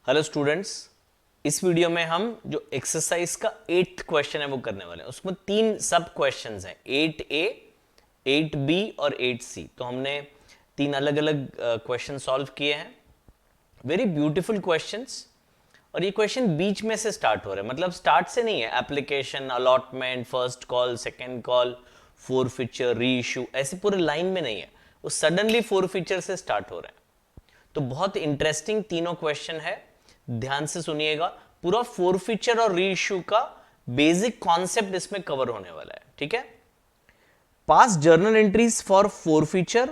Hello students, इस video में हम जो एक्सरसाइज का 8th क्वेश्चन है वो करने वाले हैं। उसमें 3 सब क्वेश्चंस हैं, 8A, 8B और 8C। तो हमने 3 अलग अलग क्वेश्चन सॉल्व किए हैं। Very beautiful questions. और ये क्वेश्चन बीच में से स्टार्ट हो रहे हैं, मतलब स्टार्ट से नहीं है। Application, allotment, first call, second call, forfeiture, री इशू, ऐसे पूरे लाइन में नहीं है। वो सडनली फोरफीचर से स्टार्ट हो रहे हैं। तो बहुत इंटरेस्टिंग तीनों क्वेश्चन है, ध्यान से सुनिएगा। पूरा फोरफीचर और री इश्यू का बेसिक कॉन्सेप्ट इसमें कवर होने वाला है, ठीक है। पास journal entries for forfeiture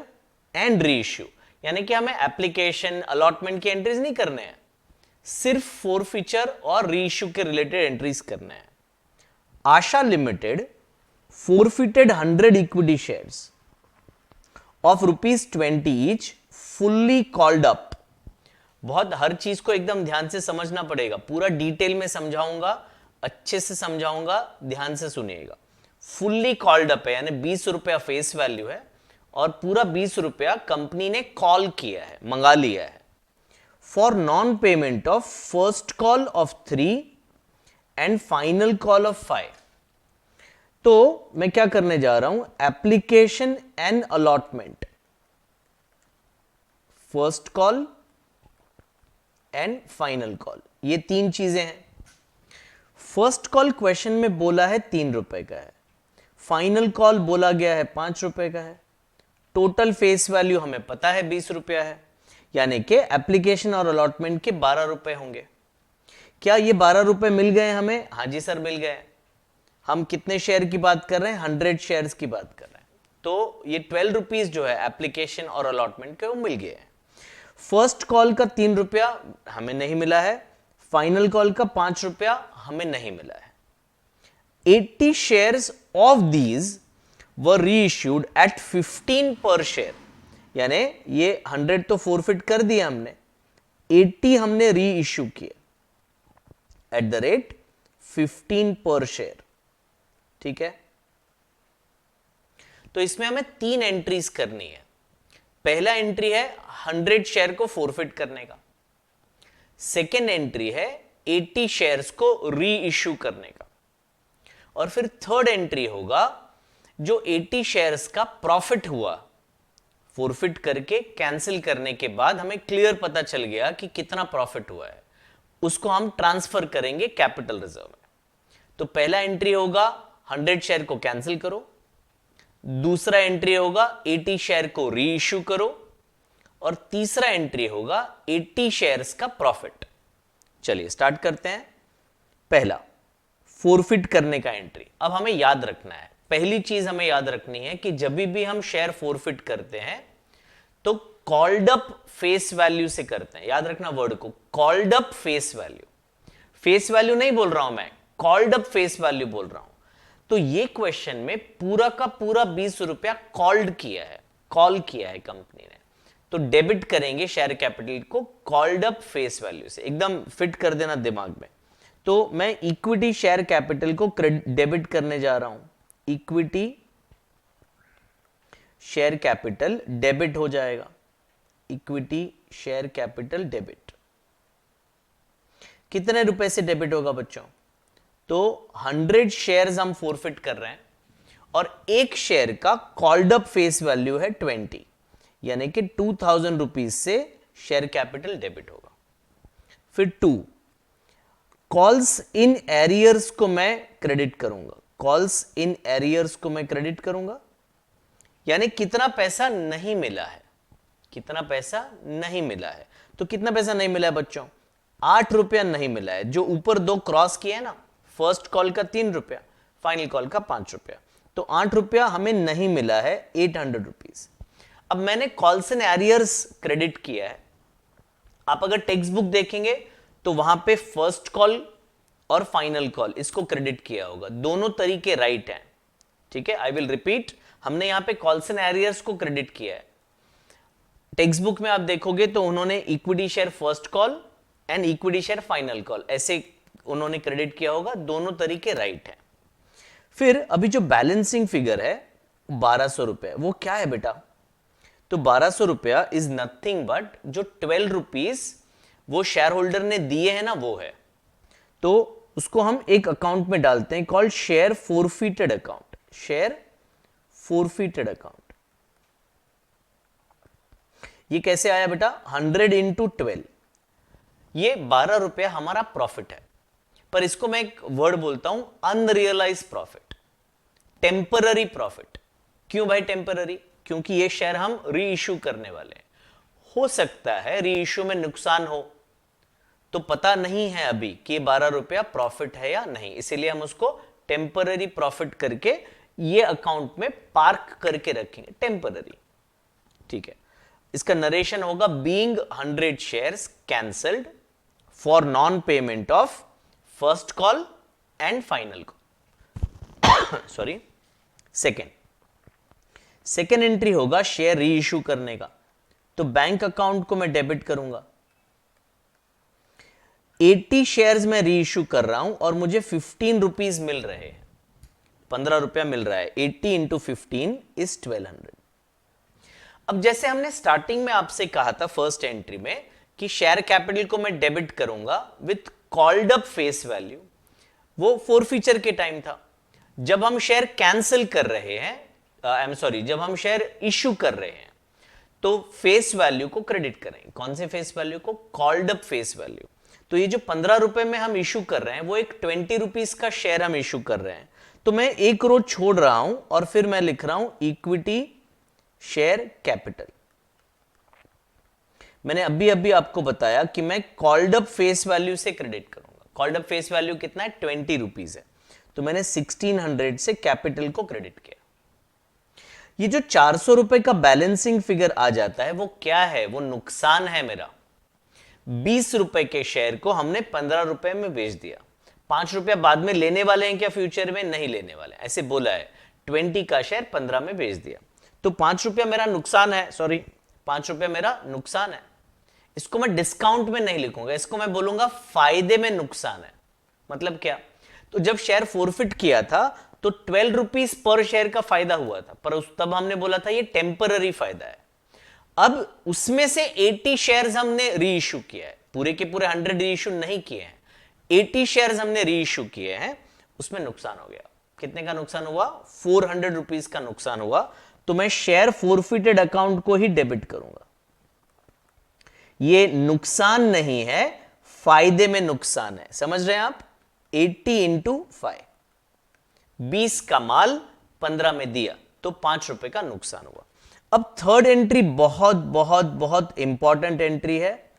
and re issue, यानी कि हमें एप्लीकेशन, अलॉटमेंट की एंट्रीज नहीं करने हैं, सिर्फ फोरफीचर और री इश्यू के रिलेटेड एंट्रीज करने हैं। आशा limited forfeited 100 equity shares of ₹20 each, fully called up। बहुत हर चीज को एकदम ध्यान से समझना पड़ेगा, पूरा डिटेल में समझाऊंगा, अच्छे से समझाऊंगा, ध्यान से सुनिएगा। फुल्ली कॉल्ड अप है, यानी 20 रुपया फेस वैल्यू है और पूरा 20 रुपया कंपनी ने कॉल किया है, मंगा लिया है। For non payment of first call of 3 and final call of 5। तो मैं क्या करने जा रहा हूं, application and allotment, first call and final call, ये 3 चीजें हैं। फर्स्ट कॉल क्वेश्चन में बोला है 3 रुपए का है, फाइनल कॉल बोला गया है 5 रुपए का है, टोटल फेस वैल्यू हमें पता है 20 रुपया है, यानी कि एप्लीकेशन और अलॉटमेंट के 12 रुपए होंगे। क्या ये 12 रुपए मिल गए हमें? हाँ जी सर, मिल गए। हम कितने शेयर की बात कर रहे हैं? 100 शेयर्स की बात कर रहे हैं। तो ये 12 रुपीज जो है एप्लीकेशन और अलॉटमेंट के, वो मिल गए हैं। फर्स्ट कॉल का 3 रुपया हमें नहीं मिला है, फाइनल कॉल का 5 रुपया हमें नहीं मिला है। 80 shares of these were reissued at 15 per share, यानी ये 100 तो फोरफिट कर दिया हमने, 80 हमने री इश्यू किए at the rate 15 per share, ठीक है। तो इसमें हमें 3 एंट्रीज करनी है। पहला एंट्री है 100 शेयर को फोरफिट करने का, सेकेंड एंट्री है 80 शेयर्स को री इश्यू करने का, और फिर थर्ड एंट्री होगा जो 80 शेयर्स का प्रॉफिट हुआ, फोरफिट करके कैंसिल करने के बाद हमें क्लियर पता चल गया कि कितना प्रॉफिट हुआ है, उसको हम ट्रांसफर करेंगे कैपिटल रिजर्व में। तो पहला एंट्री होगा 100 शेयर को कैंसिल करो, दूसरा एंट्री होगा 80 शेयर को री इश्यू करो, और तीसरा एंट्री होगा 80 शेयर्स का प्रॉफिट। चलिए स्टार्ट करते हैं। पहला फोरफिट करने का एंट्री। अब हमें याद रखना है, पहली चीज हमें याद रखनी है कि जब भी हम शेयर फोरफिट करते हैं तो कॉल्ड अप फेस वैल्यू से करते हैं। याद रखना वर्ड को, called up face value. Face value नहीं बोल रहा हूं मैं, कॉल्ड अप फेस वैल्यू बोल रहा हूं। तो ये क्वेश्चन में पूरा का पूरा 20 रुपया कॉल्ड किया है, कॉल किया है कंपनी ने, तो डेबिट करेंगे शेयर कैपिटल को कॉल्ड अप फेस वैल्यू से। एकदम फिट कर देना दिमाग में। तो मैं इक्विटी शेयर कैपिटल को डेबिट करने जा रहा हूं, इक्विटी शेयर कैपिटल डेबिट हो जाएगा, इक्विटी शेयर कैपिटल डेबिट। कितने रुपए से डेबिट होगा बच्चों? तो 100 शेयर्स हम फोरफिट कर रहे हैं और एक शेयर का कॉल्ड अप फेस वैल्यू है 20, यानी कि 2000 रुपीज से शेयर कैपिटल डेबिट होगा। फिर 2 कॉल्स इन एरियर्स को मैं क्रेडिट करूंगा, कॉल्स इन एरियर्स को मैं क्रेडिट करूंगा, यानी कितना पैसा नहीं मिला है, कितना पैसा नहीं मिला है। तो कितना पैसा नहीं मिला है बच्चों? 8 रुपया नहीं मिला है। जो ऊपर 2 क्रॉस किए ना, फर्स्ट कॉल का 3 रुपया, फाइनल कॉल का 5 रुपया, तो 8 रुपया हमें नहीं मिला है, 800 रुपीज। अब मैंने कॉल्स एंड एरियर्स क्रेडिट किया है। आप अगर टेक्स्ट बुक देखेंगे तो वहां पे फर्स्ट कॉल और फाइनल कॉल इसको क्रेडिट किया होगा, दोनों तरीके राइट हैं, ठीक है। आई विल रिपीट, हमने यहां पे कॉल्स एंड एरियर्स को क्रेडिट किया है। टेक्स्ट बुक में आप देखोगे तो उन्होंने equity share first call and equity share final call ऐसे उन्होंने क्रेडिट किया होगा, दोनों तरीके राइट हैं। फिर अभी जो बैलेंसिंग फिगर है 1200 रुपए, वो क्या है बेटा? तो 1200 रुपया इज नथिंग बट जो 12 रुपीज वो शेयर होल्डर ने दिए हैं ना, वो है। तो उसको हम एक अकाउंट में डालते हैं called share forfeited account, share forfeited account. ये कैसे आया बेटा? 100 इंटू 12, ये 12 रुपया हमारा प्रॉफिट है। पर इसको मैं एक वर्ड बोलता हूं, अनरियलाइज प्रॉफिट, टेम्पररी प्रॉफिट। क्यों भाई टेम्पररी? क्योंकि ये शेयर हम री इश्यू करने वाले हैं। हो सकता है री इश्यू में नुकसान हो, तो पता नहीं है अभी कि 12 रुपया प्रॉफिट है या नहीं, इसीलिए हम उसको टेम्पररी प्रॉफिट करके ये अकाउंट में पार्क करके रखेंगे, टेम्पररी। ठीक है, इसका नरेशन होगा being 100 shares cancelled for non payment of first call and final call. Sorry, second entry होगा शेयर री इश्यू करने का। तो बैंक अकाउंट को मैं डेबिट करूंगा, 80 शेयर्स में री इश्यू कर रहा हूं और मुझे 15 रुपीज मिल रहे हैं, 15 रुपया मिल रहा है। 80 इंटू 15 इज 1200। अब जैसे हमने स्टार्टिंग में आपसे कहा था फर्स्ट एंट्री में कि शेयर कैपिटल को मैं डेबिट करूंगा with called up face value, वो फोरफीचर के टाइम था। जब हम शेयर कैंसिल कर रहे हैं, आई एम सॉरी, जब हम शेयर इश्यू कर रहे हैं तो फेस वैल्यू को क्रेडिट करें। कौन से फेस वैल्यू को? Called up face value. तो ये जो 15 रुपए में हम इश्यू कर रहे हैं वो एक 20 रुपीज का शेयर हम इश्यू कर रहे हैं। तो मैं एक रो छोड़ रहा हूं और फिर मैं लिख रहा हूं इक्विटी शेयर कैपिटल। मैंने अभी अभी आपको बताया कि मैं कॉल्ड अप फेस वैल्यू से क्रेडिट करूंगा। कॉल्ड अप फेस वैल्यू कितना है? 20 रुपीज है। तो मैंने 1600 से कैपिटल को क्रेडिट किया। ये जो 400 रुपए का बैलेंसिंग फिगर आ जाता है वो क्या है? वो नुकसान है मेरा। 20 रुपए के शेयर को हमने 15 रुपए में बेच दिया। 5 रुपया बाद में लेने वाले हैं क्या? फ्यूचर में नहीं लेने वाले, ऐसे बोला है। 20 का शेयर 15 में बेच दिया, तो 5 रुपया मेरा नुकसान है। सॉरी, 5 रुपया मेरा नुकसान है। इसको मैं डिस्काउंट में नहीं लिखूंगा, इसको मैं बोलूंगा फायदे में नुकसान है। मतलब क्या? तो जब शेयर फोरफिट किया था तो 12 रुपीज पर शेयर का फायदा हुआ था, पर तब हमने बोला था ये टेम्पररी फायदा है। अब उसमें से 80 शेयर्स हमने री इश्यू किया है, पूरे के पूरे 100 री इश्यू नहीं किए हैं, 80 शेयर्स हमने री इश्यू किए हैं, उसमें नुकसान हो गया। कितने का नुकसान हुआ? 400 रुपीज का नुकसान हुआ। तो मैं शेयर फोरफिटेड अकाउंट को ही डेबिट करूंगा। ये नुकसान नहीं है, फायदे में नुकसान है। समझ रहे हैं आप? 80 इंटू 5, 20 का माल 15 में दिया तो 5 रुपए का नुकसान हुआ। अब थर्ड एंट्री बहुत बहुत बहुत इंपॉर्टेंट एंट्री है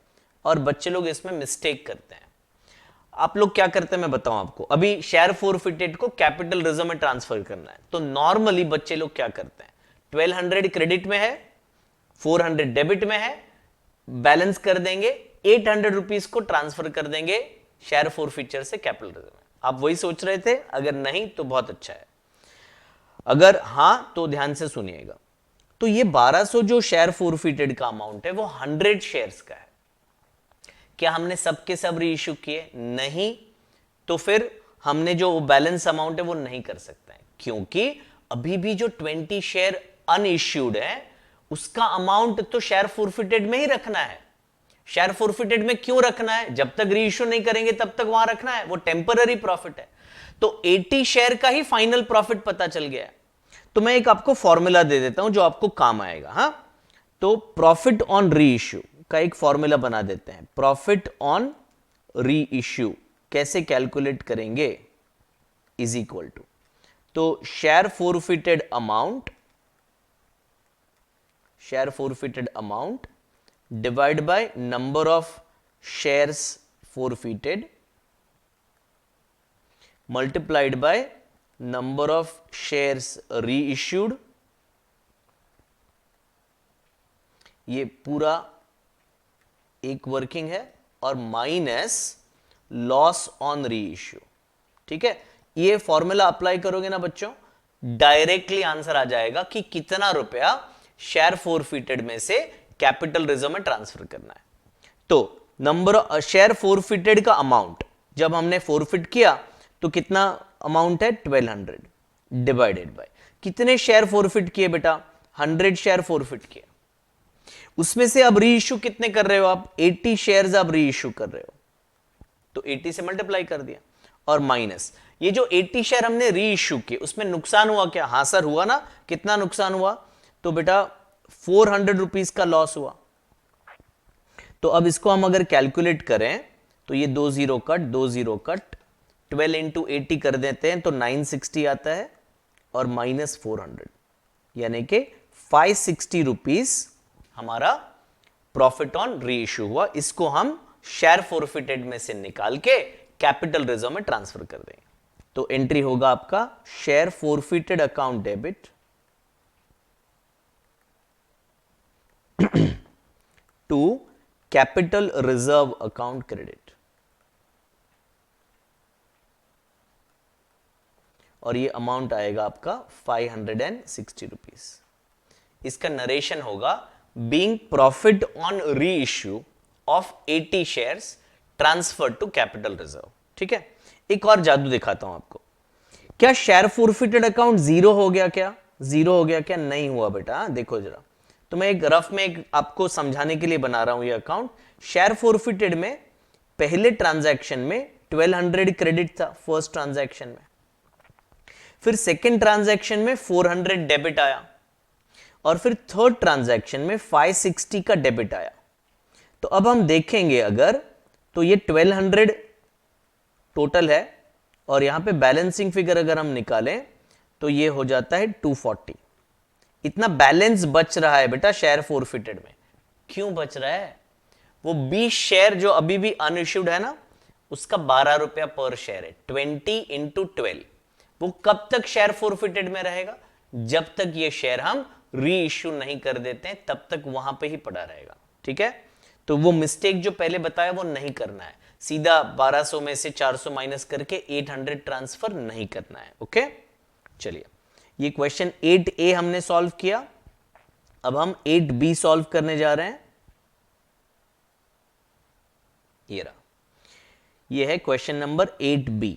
और बच्चे लोग इसमें मिस्टेक करते हैं। आप लोग क्या करते हैं मैं बताऊं आपको। अभी शेयर फोरफिटेड को कैपिटल रिजर्व में ट्रांसफर करना है, तो नॉर्मली बच्चे लोग क्या करते हैं, 1200 क्रेडिट में है, 400 डेबिट में है, बैलेंस कर देंगे, 800 रुपीज को ट्रांसफर कर देंगे शेयर फोरफिचर से कैपिटल रिजर्व में। आप वही सोच रहे थे? अगर नहीं तो बहुत अच्छा है, अगर हां तो ध्यान से सुनिएगा। तो ये 1200 जो शेयर फोरफिटेड का अमाउंट है वो 100 शेयर्स का है। क्या हमने सबके सब री इश्यू किए? नहीं। तो फिर हमने जो बैलेंस अमाउंट है वो नहीं कर सकते हैं, क्योंकि अभी भी जो 20 शेयर अनइश्यूड है उसका अमाउंट तो शेयर फोरफिटेड में ही रखना है। शेयर फोरफिटेड में क्यों रखना है? जब तक री इश्यू नहीं करेंगे तब तक वहां रखना है, वो टेम्पररी प्रॉफिट है। तो 80 शेयर का ही फाइनल प्रॉफिट पता चल गया है। तो मैं एक आपको फॉर्मूला दे देता हूं जो आपको काम आएगा। हां, तो प्रॉफिट ऑन री इश्यू का एक फॉर्मूला बना देते हैं। प्रॉफिट ऑन री इश्यू कैसे कैलकुलेट करेंगे? इज इक्वल टू, तो share forfeited amount divide by number of shares forfeited multiplied by number of shares री इश्यूड। ये पूरा एक वर्किंग है, और minus loss on reissue. ठीक है, ये फॉर्मूला अप्लाई करोगे ना बच्चों, डायरेक्टली आंसर आ जाएगा कि कितना रुपया शेयर फोरफिटेड में से कैपिटल रिजर्व में ट्रांसफर करना है। तो नंबर शेयर फोरफिटेड का अमाउंट जब हमने फोरफिट किया तो कितना अमाउंट है? 1200 डिवाइडेड बाय कितने शेयर फोरफिट किए बेटा? 100 शेयर फोरफिट किए। उसमें से अब री इश्यू कितने कर रहे हो आप, 80 शेयर्स अब री इश्यू कर रहे हो, तो 80 से मल्टीप्लाई कर दिया, और माइनस ये जो 80 शेयर हमने री इश्यू किए उसमें नुकसान हुआ क्या, हां सर हुआ ना, कितना नुकसान हुआ, तो बेटा 400 रुपीज का लॉस हुआ। तो अब इसको हम अगर कैलकुलेट करें तो ये 20 कट 20 कट 12 इंटू 80 कर देते हैं तो 960 आता है, और माइनस 400 यानी कि 560 रुपीज हमारा प्रॉफिट ऑन री इश्यू हुआ। इसको हम शेयर फॉरफिटेड में से निकाल के कैपिटल रिजर्व में ट्रांसफर कर देंगे। तो एंट्री होगा आपका share forfeited account debit to capital reserve account credit, और ये अमाउंट आएगा आपका 560 रुपीज। इसका नरेशन होगा being profit on reissue of 80 shares transfer to capital reserve. ठीक है, एक और जादू दिखाता हूं आपको। क्या शेयर फॉरफिटेड अकाउंट जीरो हो गया, क्या जीरो हो गया, क्या नहीं हुआ बेटा, देखो जरा। तो मैं एक रफ में एक आपको समझाने के लिए बना रहा हूं ये अकाउंट। शेयर फॉरफिटेड में पहले ट्रांजैक्शन में 1200 क्रेडिट था फर्स्ट ट्रांजैक्शन में, फिर सेकेंड ट्रांजैक्शन में 400 डेबिट आया, और फिर थर्ड ट्रांजैक्शन में 560 का डेबिट आया। तो अब हम देखेंगे अगर, तो ये 1200 टोटल है, और यहां पे बैलेंसिंग फिगर अगर हम निकालें तो ये हो जाता है 240। इतना बैलेंस बच रहा है बेटा शेयर फॉरफिटेड में। क्यों बच रहा है, वो 20 शेयर जो अभी भी अनइश्यूड है ना, उसका 12 रुपया पर शेयर है, 20 इंटू 12। वो कब तक शेयर फॉरफिटेड में रहेगा, जब तक ये शेयर हम री इश्यू नहीं कर देते हैं तब तक वहां पे ही पड़ा रहेगा। ठीक है, तो वो मिस्टेक जो पहले बताया वो नहीं करना है, सीधा 1200 में से 400 माइनस करके 800 ट्रांसफर नहीं करना है। ओके, चलिए ये क्वेश्चन 8A हमने सॉल्व किया। अब हम 8B सॉल्व करने जा रहे हैं। ये रहा, ये है question number 8B।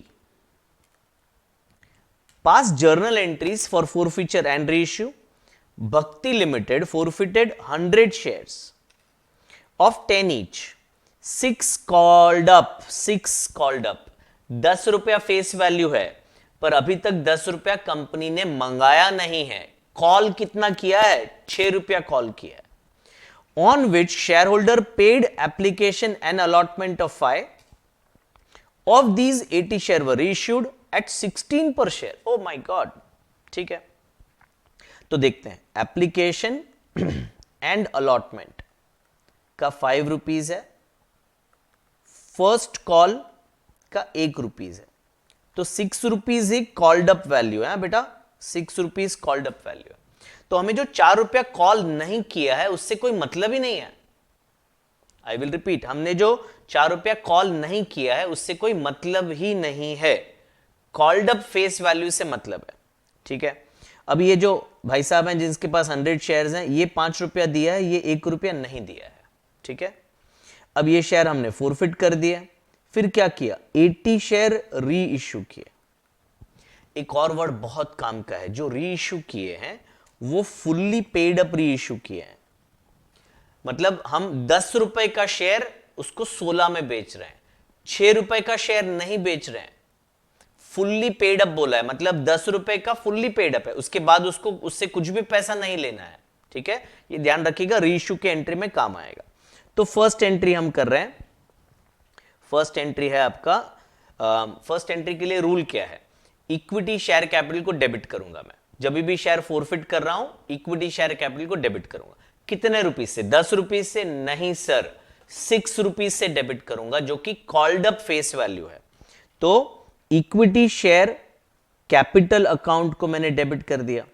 Pass journal entries for forfeiture and reissue. Bhakti limited forfeited 100 shares of 10 each, 6 called up, 6 called up. 10 रुपया फेस वैल्यू है, पर अभी तक 10 रुपया कंपनी ने मंगाया नहीं है। कॉल कितना किया है, 6 रुपया कॉल किया है। On which shareholder paid application and allotment of 5 of these 80 share were reissued at 16 per share. O my God. ठीक है, तो देखते हैं, एप्लीकेशन एंड अलॉटमेंट का 5 रुपीज है, फर्स्ट कॉल का 1 रुपीज है, तो 6 rupees he called up value है बेटा, 6 रुपीज कॉल्ड अप वैल्यू है। तो हमें जो 4 रुपया कॉल नहीं किया है उससे कोई मतलब ही नहीं है। आई विल रिपीट, हमने जो 4 रुपया कॉल नहीं किया है उससे कोई मतलब ही नहीं है, कॉल्ड अप फेस वैल्यू से मतलब है। ठीक है, अब ये जो भाई साहब हैं जिनके पास 100 शेयर्स हैं, ये 5 रुपया दिया है, ये 1 रुपया नहीं दिया है। ठीक है, अब ये शेयर हमने फॉरफिट कर दिया, फिर क्या किया, 80 शेयर री इश्यू किए। एक और वर्ड बहुत काम का है, जो री इश्यू किए हैं वो फुल्ली पेड अप री इश्यू किए हैं। मतलब हम 10 रुपए का शेयर उसको 16 में बेच रहे हैं, 6 रुपए का शेयर नहीं बेच रहे हैं, फुल्ली पेड अप बोला है, मतलब 10 रुपए का फुल्ली पेड अप है, उसके बाद उसको उससे कुछ भी पैसा नहीं लेना है। ठीक है, ये ध्यान रखिएगा, री इश्यू के एंट्री में काम आएगा। तो फर्स्ट एंट्री हम कर रहे हैं। फर्स्ट एंट्री है आपका, फर्स्ट एंट्री के लिए रूल क्या है, इक्विटी शेयर कैपिटल को डेबिट करूंगा मैं, जब भी शेयर फॉरफिट कर रहा हूं इक्विटी शेयर कैपिटल को डेबिट करूंगा। कितने रुपीज से, 10 रुपीज से नहीं सर, 6 रुपीज से डेबिट करूंगा, जो कि कॉल्ड अप फेस वैल्यू है। तो इक्विटी शेयर कैपिटल अकाउंट को मैंने डेबिट कर दिया।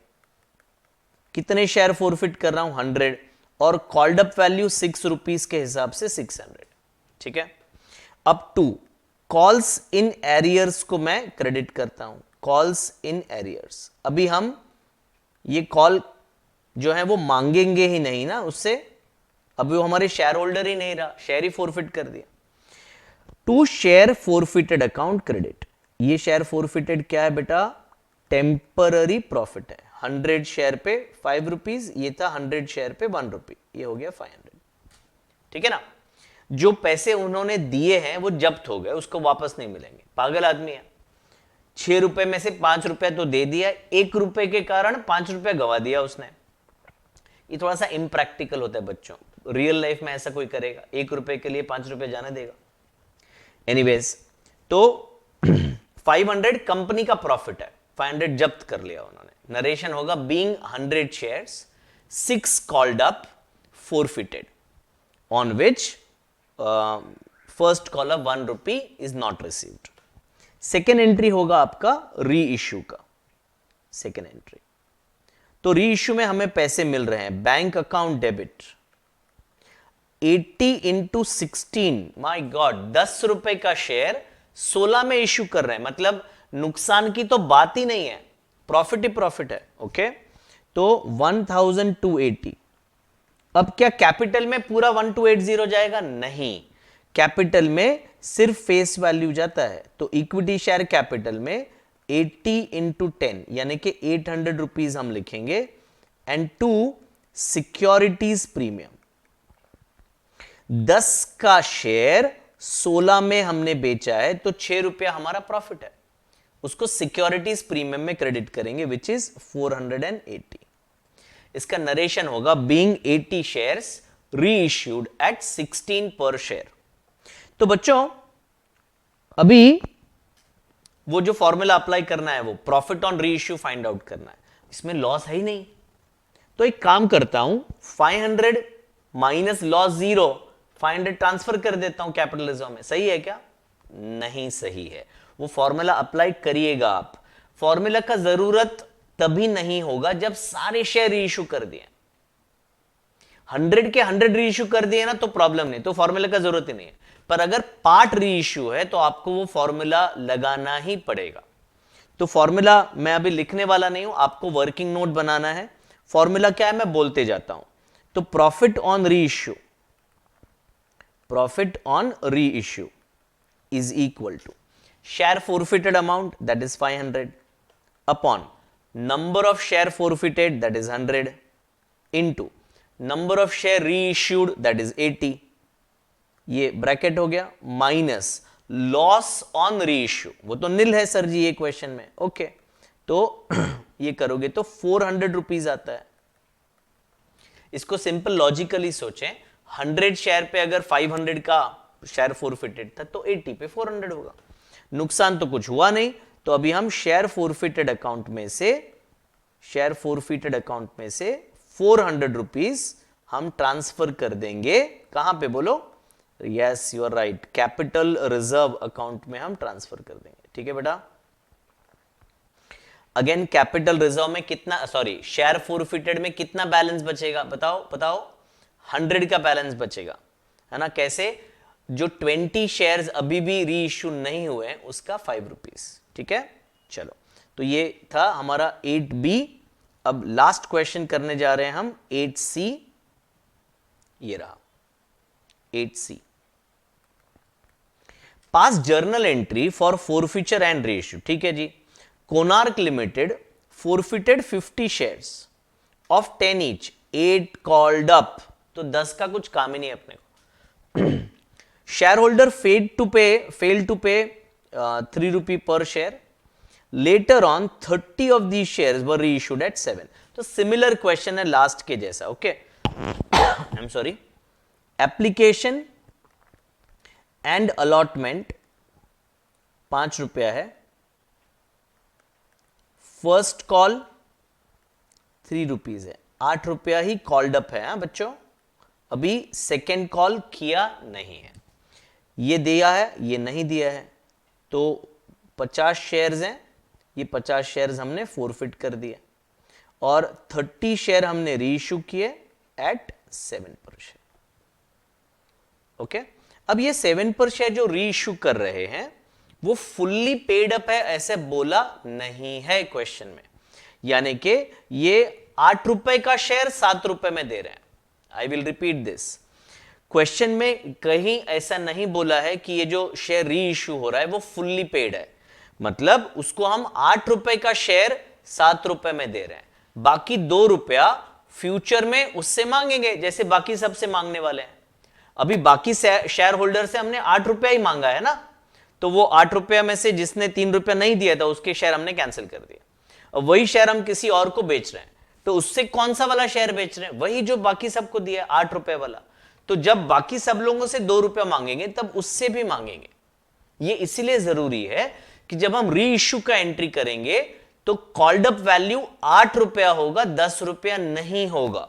कितने शेयर फॉरफिट कर रहा हूं, 100, और कॉल्ड अप वैल्यू 6 रुपीज के हिसाब से 600। ठीक है, अब 2 कॉल्स इन एरियर्स को मैं क्रेडिट करता हूं, कॉल्स इन एरियर्स। अभी हम ये कॉल जो है वो मांगेंगे ही नहीं ना उससे, अभी वो हमारे शेयर होल्डर ही नहीं रहा, शेयर ही फॉरफिट कर दिया। 2 शेयर फॉरफिटेड अकाउंट क्रेडिट। ये शेयर फॉरफिटेड क्या है बेटा, टेम्पररी प्रॉफिट है, 100 शेयर पे 5 रुपीज, ये था 100 शेयर पे 1 रुपी, ये हो गया 500। ठीक है ना। जो पैसे उन्होंने दिए हैं वो जब्त हो गए, उसको वापस नहीं मिलेंगे। पागल आदमी है। 6 रुपए में से 5 रुपए तो दे दिया, 1 रुपए के कारण 5 रुपए गवा दिया उसने। ये थोड़ा सा इम्प्रैक्टिकल होता है बच्चों, रियल लाइफ में ऐसा कोई करेगा? 1 रुपए के लिए 5 रुपए जाने देगा? एनीवेज, तो 500 कंपनी का प्रॉफिट है, 500 जब्त कर लिया उन्होंने। नरेशन होगा being 100 shares, 6 called up, forfeited, on which first column 1 rupee is not received. Second entry होगा आपका री इश्यू का, सेकेंड एंट्री। तो री इश्यू में हमें पैसे मिल रहे हैं, बैंक अकाउंट डेबिट 80 इंटू 16, माई गॉड, 10 रुपए का शेयर 16 में इश्यू कर रहे हैं, मतलब नुकसान की तो बात ही नहीं है, प्रॉफिट ही प्रॉफिट है। ओके, तो 1280। अब क्या कैपिटल में पूरा 1280 जाएगा? नहीं, कैपिटल में सिर्फ फेस वैल्यू जाता है। तो इक्विटी शेयर कैपिटल में 80 इंटू 10 यानी कि 800 रुपीज हम लिखेंगे, एंड 2 सिक्योरिटीज प्रीमियम। 10 का शेयर 16 में हमने बेचा है, तो 6 रुपया हमारा प्रॉफिट है, उसको सिक्योरिटीज प्रीमियम में क्रेडिट करेंगे, विच इज 480। इसका नरेशन होगा बीइंग 80 शेयर्स री इश्यूड एट 16 पर शेयर। तो बच्चों अभी वो जो फॉर्मूला अप्लाई करना है, वो प्रॉफिट ऑन री इश्यू फाइंड आउट करना है, इसमें लॉस है ही नहीं। तो एक काम करता हूं, 500 माइनस लॉस 0, 500 ट्रांसफर कर देता हूं कैपिटल रिजर्व में। सही है क्या? नहीं सही है। वो फॉर्मूला अप्लाई करिएगा आप। फॉर्मूला का जरूरत तभी नहीं होगा जब सारे शेयर री इश्यू कर दिए। 100 के 100 री इश्यू कर दिए ना तो प्रॉब्लम नहीं, तो फॉर्मूला का जरूरत ही नहीं है। पर अगर पार्ट री इश्यू है तो आपको वो फॉर्मूला लगाना ही पड़ेगा। तो फॉर्मूला मैं अभी लिखने वाला नहीं हूं, आपको वर्किंग नोट बनाना है। फॉर्मूला क्या है मैं बोलते जाता हूं। तो profit on reissue, profit on reissue is equal to share forfeited amount that is 500 upon number of share forfeited that is 100 into number of share reissued that is 80, ये bracket हो गया, minus loss on reissue, वो तो नील है sir जी ये question में। Okay, तो ये करोगे तो 400 रुपीज आता है। इसको सिंपल लॉजिकली सोचें, 100 शेयर पे अगर 500 का शेयर फोरफिटेड था तो 80 पे 400 होगा। नुकसान तो कुछ हुआ नहीं, तो अभी हम शेयर फोरफिटेड अकाउंट में से 400 रुपीज हम ट्रांसफर कर देंगे। कहां पे बोलो? Yes you are right, capital reserve account में हम ट्रांसफर कर देंगे। ठीक है बेटा। अगेन कैपिटल रिजर्व में कितना, सॉरी शेयर फोरफिटेड में कितना बैलेंस बचेगा? बताओ 100 का बैलेंस बचेगा, है ना। कैसे? जो 20 शेयर्स अभी भी री इश्यू नहीं हुए हैं उसका 5 रुपीज। ठीक है, चलो, तो ये था हमारा 8B। अब लास्ट क्वेश्चन करने जा रहे हैं हम 8C। ये रहा 8C। Pass journal entry for forfeiture and reissue. ठीक है जी। Konark limited forfeited 50 shares of 10 each, 8 called up, तो 10 का कुछ काम ही नहीं अपने को। शेयर होल्डर फेल टू पे 3 rupee per share. Later on 30 of the shares were reissued at 7। तो सिमिलर क्वेश्चन है लास्ट के जैसा। Okay, I am sorry. Application and allotment 5 रुपया है। फर्स्ट कॉल 3 रुपीज है, 8 रुपया ही कॉल्ड अप है। बच्चों अभी सेकेंड कॉल किया नहीं है, ये दिया है ये नहीं दिया है, तो 50 शेयर्स हैं, ये 50 शेयर्स हमने फोरफिट कर दिए, और 30 शेयर हमने रीइश्यू किए एट 7 पर शेयर। ओके, अब ये 7 पर शेयर जो रीइश्यू कर रहे हैं वो फुल्ली पेड अप है ऐसे बोला नहीं है क्वेश्चन में, यानी कि ये 8 रुपए का शेयर 7 रुपए में दे रहे हैं। I will repeat this, question में कहीं ऐसा नहीं बोला है कि ये जो शेयर री इश्यू हो रहा है वो फुल्ली पेड है, मतलब उसको हम 8 रुपए का शेयर 7 रुपए में दे रहे हैं। बाकी 2 रुपया फ्यूचर में उससे मांगेंगे जैसे बाकी सबसे मांगने वाले हैं। अभी बाकी शेयर होल्डर से हमने 8 रुपया ही मांगा है ना, तो वो 8 रुपया में से जिसने 3 रुपया नहीं दिया था उसके शेयर हमने कैंसिल कर दिया। अब वही शेयर हम किसी और को बेच रहे हैं, तो उससे कौन सा वाला शेयर बेच रहे हैं? वही जो बाकी सबको दिया 8 रुपए वाला। तो जब बाकी सब लोगों से 2 रुपया मांगेंगे तब उससे भी मांगेंगे। ये इसीलिए जरूरी है कि जब हम री इश्यू का एंट्री करेंगे तो कॉल्ड अप वैल्यू 8 रुपया होगा, 10 रुपया नहीं होगा।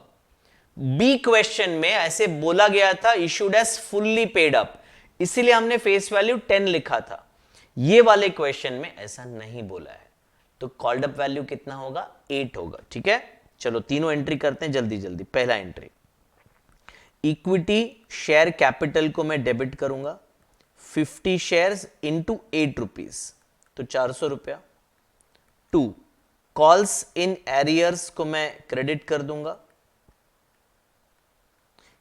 बी क्वेश्चन में ऐसे बोला गया था, issued as fully paid up, इसीलिए हमने फेस वैल्यू 10 लिखा था। ये वाले क्वेश्चन में ऐसा नहीं बोला है, तो कॉल्ड अप वैल्यू कितना होगा? 8 होगा। ठीक है, चलो तीनों एंट्री करते हैं जल्दी जल्दी। पहला एंट्री, इक्विटी शेयर कैपिटल को मैं डेबिट करूंगा, 50 शेयर्स इंटू 8 रुपीज, तो 400 रुपया। 2 कॉल्स इन एरियर्स को मैं क्रेडिट कर दूंगा।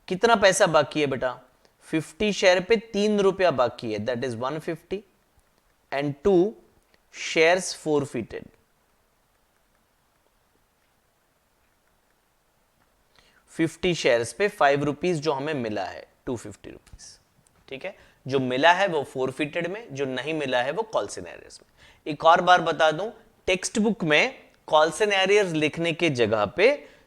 कितना पैसा बाकी है बेटा? 50 शेयर पे 3 रुपया बाकी है, that is 150, and 2 shares forfeited. 50 shares पे 5 रुपीज जो हमें मिला है, 250 रुपीज। ठीक है, जो मिला है वो फोरफिटेड में, जो नहीं मिला है वो कॉल्स इन एरियर्स में। एक और बार बता दूं, टेक्स्ट बुक में कॉल्स इन एरियर्स लिखने के जगह पे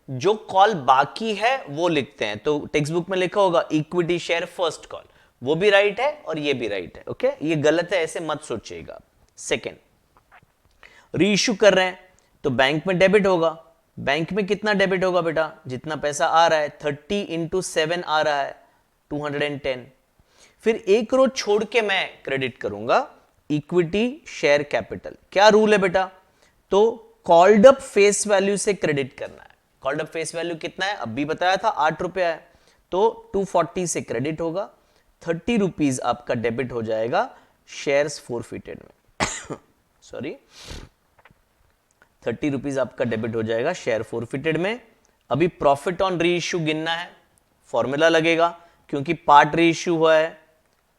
जो कॉल बाकी है वो लिखते हैं। तो टेक्स्ट बुक में लिखा होगा इक्विटी शेयर फर्स्ट कॉल, वो भी राइट है और ये भी राइट है। ओके, ये गलत है ऐसे मत सोचिएगा। सेकेंड, री इश्यू कर रहे हैं तो बैंक में डेबिट होगा। बैंक में कितना डेबिट होगा बेटा? जितना पैसा आ रहा है, 30 इंटू 7 आ रहा है, 210। फिर एक रो छोड़ के मैं क्रेडिट करूंगा इक्विटी शेयर कैपिटल। क्या रूल है बेटा? तो कॉल्ड अप फेस वैल्यू से क्रेडिट करना है। कॉल्ड अप फेस वैल्यू कितना है? अभी बताया था 8 रुपया है, तो 240 से क्रेडिट होगा, 30 रुपीज आपका डेबिट हो जाएगा शेयर्स फोरफिटेड में। सॉरी, 30 रुपीज आपका डेबिट हो जाएगा शेयर फोरफिटेड में। अभी प्रॉफिट ऑन री इश्यू गिनना है, फॉर्मूला लगेगा क्योंकि पार्ट री इश्यू हुआ है,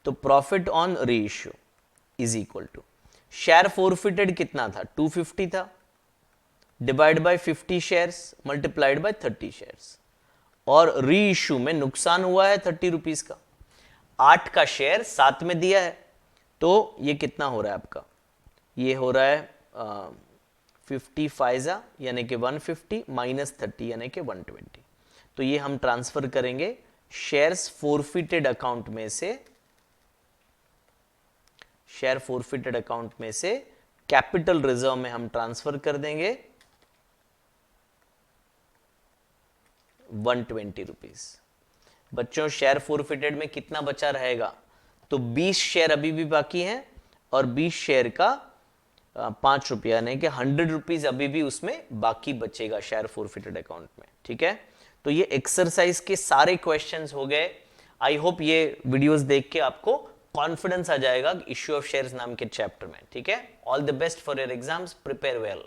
तो profit on reissue is equal to share forfeited कितना था? 250 था, divide by 50 shares multiplied by 30 shares, और री इश्यू में नुकसान हुआ है 30 रुपीज का। 8 का शेयर 7 में दिया है, तो ये कितना हो रहा है आपका? ये हो रहा है 50 फाइजा यानी कि 150 माइनस 30 यानी कि 120। तो ये हम ट्रांसफर करेंगे शेयर्स फोरफिटेड अकाउंट में से, शेयर फोरफिटेड अकाउंट में से कैपिटल रिजर्व में हम ट्रांसफर कर देंगे 120 रुपीज। बच्चों, शेयर फोरफिटेड में कितना बचा रहेगा? तो 20 शेयर अभी भी बाकी हैं और 20 शेयर का 5 रुपया यानी कि 100 रुपीज अभी भी उसमें बाकी बचेगा शेयर फोरफिटेड अकाउंट में। ठीक है, तो ये एक्सरसाइज के सारे क्वेश्चंस हो गए। आई होप ये वीडियोस देख के आपको कॉन्फिडेंस आ जाएगा इश्यू ऑफ शेयर्स नाम के चैप्टर में। ठीक है, all the best for your exams, prepare well.